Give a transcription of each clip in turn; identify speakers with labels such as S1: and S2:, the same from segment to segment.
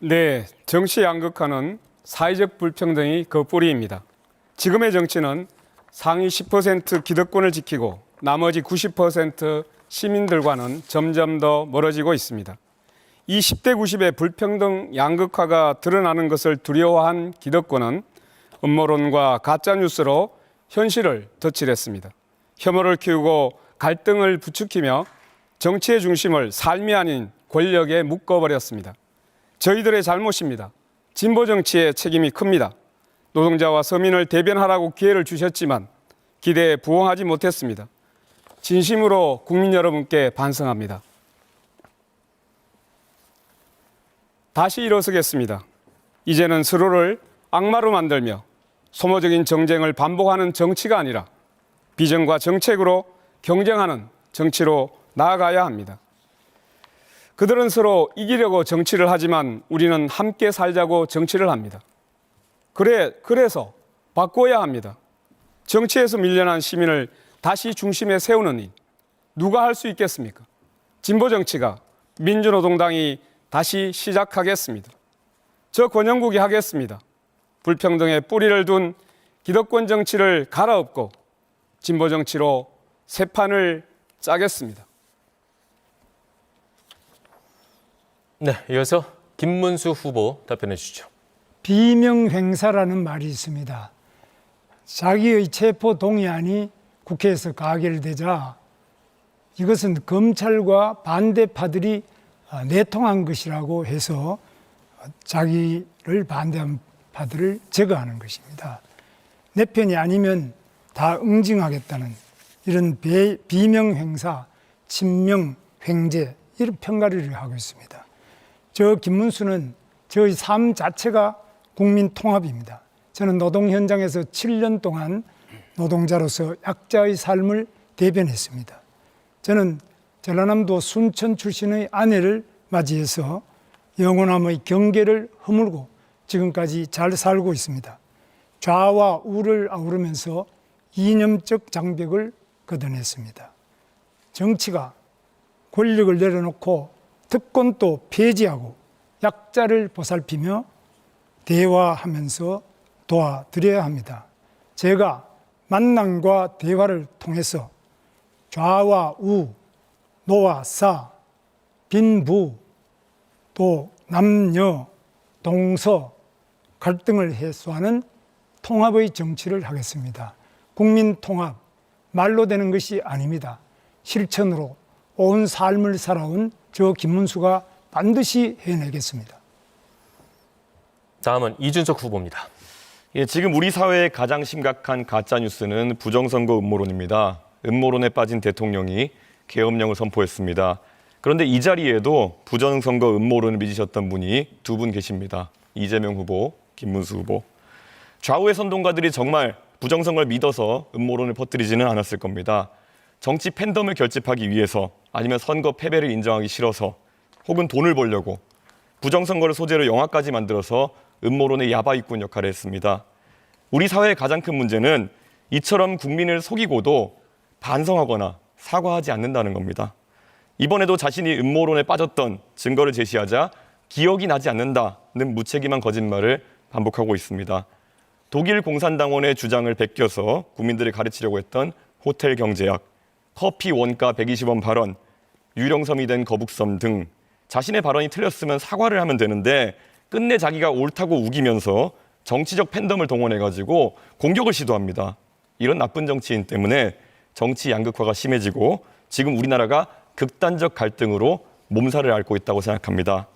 S1: 네, 정치 양극화는 사회적 불평등이 그 뿌리입니다. 지금의 정치는 상위 10% 기득권을 지키고 나머지 90% 시민들과는 점점 더 멀어지고 있습니다. 이 10대 90의 불평등 양극화가 드러나는 것을 두려워한 기득권은 음모론과 가짜뉴스로 현실을 덧칠했습니다. 혐오를 키우고 갈등을 부추기며 정치의 중심을 삶이 아닌 권력에 묶어버렸습니다. 저희들의 잘못입니다. 진보 정치의 책임이 큽니다. 노동자와 서민을 대변하라고 기회를 주셨지만 기대에 부응하지 못했습니다. 진심으로 국민 여러분께 반성합니다. 다시 일어서겠습니다. 이제는 서로를 악마로 만들며 소모적인 정쟁을 반복하는 정치가 아니라 비전과 정책으로 경쟁하는 정치로 나아가야 합니다. 그들은 서로 이기려고 정치를 하지만 우리는 함께 살자고 정치를 합니다. 그래서 바꿔야 합니다. 정치에서 밀려난 시민을 다시 중심에 세우는 일, 누가 할 수 있겠습니까? 진보 정치가 민주노동당이 다시 시작하겠습니다. 저 권영국이 하겠습니다. 불평등의 뿌리를 둔 기득권 정치를 갈아엎고 진보 정치로 새 판을 짜겠습니다.
S2: 네, 이어서 김문수 후보 답변해 주시죠.
S3: 비명행사라는 말이 있습니다. 자기의 체포 동의안이 국회에서 가결되자 이것은 검찰과 반대파들이 내통한 것이라고 해서 자기를 반대한 파들을 제거하는 것입니다. 내 편이 아니면 다 응징하겠다는 이런 비명행사, 친명횡재 이런 평가를 하고 있습니다. 저 김문수는 저의 삶 자체가 국민 통합입니다. 저는 노동 현장에서 7년 동안 노동자로서 약자의 삶을 대변했습니다. 저는 전라남도 순천 출신의 아내를 맞이해서 영원함의 경계를 허물고 지금까지 잘 살고 있습니다. 좌와 우를 아우르면서 이념적 장벽을 걷어냈습니다. 정치가 권력을 내려놓고 특권도 폐지하고 약자를 보살피며 대화하면서 도와드려야 합니다. 제가 만남과 대화를 통해서 좌와 우, 노와 사, 빈부, 또 남녀, 동서 갈등을 해소하는 통합의 정치를 하겠습니다. 국민 통합, 말로 되는 것이 아닙니다. 실천으로 온 삶을 살아온 저 김문수가 반드시 해내겠습니다.
S2: 다음은 이준석 후보입니다.
S4: 예, 지금 우리 사회의 가장 심각한 가짜뉴스는 부정선거 음모론입니다. 음모론에 빠진 대통령이 계엄령을 선포했습니다. 그런데 이 자리에도 부정선거 음모론을 믿으셨던 분이 두 분 계십니다. 이재명 후보, 김문수 후보. 좌우의 선동가들이 정말 부정선거를 믿어서 음모론을 퍼뜨리지는 않았을 겁니다. 정치 팬덤을 결집하기 위해서 아니면 선거 패배를 인정하기 싫어서 혹은 돈을 벌려고 부정선거를 소재로 영화까지 만들어서 음모론의 야바이꾼 역할을 했습니다. 우리 사회의 가장 큰 문제는 이처럼 국민을 속이고도 반성하거나 사과하지 않는다는 겁니다. 이번에도 자신이 음모론에 빠졌던 증거를 제시하자 기억이 나지 않는다는 무책임한 거짓말을 반복하고 있습니다. 독일 공산당원의 주장을 베껴서 국민들을 가르치려고 했던 호텔 경제학, 커피 원가 120원 발언, 유령섬이 된 거북섬 등 자신의 발언이 틀렸으면 사과를 하면 되는데 끝내 자기가 옳다고 우기면서 정치적 팬덤을 동원해가지고 공격을 시도합니다. 이런 나쁜 정치인 때문에 정치 양극화가 심해지고 지금 우리나라가 극단적 갈등으로 몸살을 앓고 있다고 생각합니다.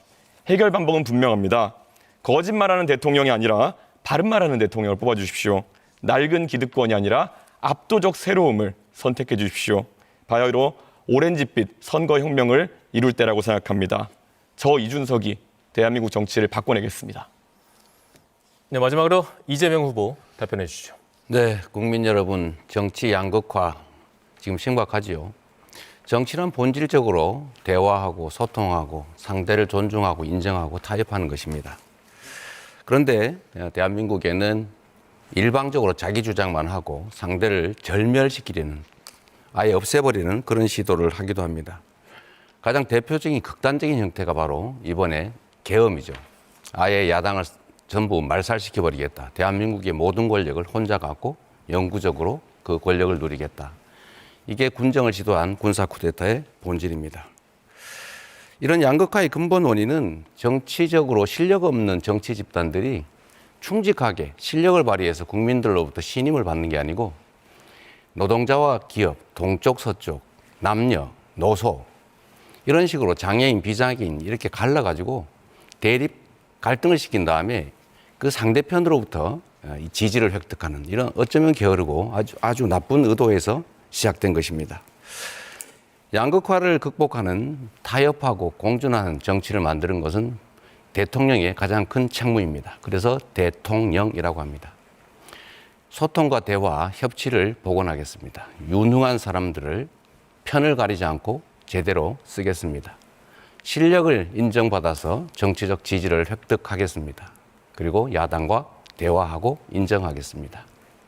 S4: 해결 방법은 분명합니다. 거짓말하는 대통령이 아니라 바른 말하는 대통령을 뽑아주십시오. 낡은 기득권이 아니라 압도적 새로움을 선택해 주십시오. 바야흐로 오렌지빛 선거혁명을 이룰 때라고 생각합니다. 저 이준석이 대한민국 정치를 바꿔내겠습니다.
S2: 네, 마지막으로 이재명 후보 답변해 주시죠.
S5: 네, 국민 여러분, 정치 양극화 지금 심각하지요. 정치는 본질적으로 대화하고 소통하고 상대를 존중하고 인정하고 타협하는 것입니다. 그런데 대한민국에는 일방적으로 자기 주장만 하고 상대를 절멸시키려는, 아예 없애버리는 그런 시도를 하기도 합니다. 가장 대표적인 극단적인 형태가 바로 이번에 계엄이죠. 아예 야당을 전부 말살시켜버리겠다. 대한민국의 모든 권력을 혼자 갖고 영구적으로 그 권력을 누리겠다. 이게 군정을 지도한 군사 쿠데타의 본질입니다. 이런 양극화의 근본 원인은 정치적으로 실력 없는 정치 집단들이 충직하게 실력을 발휘해서 국민들로부터 신임을 받는 게 아니고 노동자와 기업, 동쪽, 서쪽, 남녀, 노소 이런 식으로 장애인, 비장애인 이렇게 갈라가지고 대립, 갈등을 시킨 다음에 그 상대편으로부터 지지를 획득하는 이런 어쩌면 게으르고 아주 나쁜 의도에서 시작된 것입니다. 양극화를 극복하는 타협하고 공존하는 정치를 만드는 것은 대통령의 가장 큰 책무입니다. 그래서 대통령이라고 합니다. 소통과 대화, 협치를 복원하겠습니다. 유능한 사람들을 편을 가리지 않고 제대로 쓰겠습니다. 실력을 인정받아서 정치적 지지를 획득하겠습니다. 그리고 야당과 대화하고 인정하겠습니다.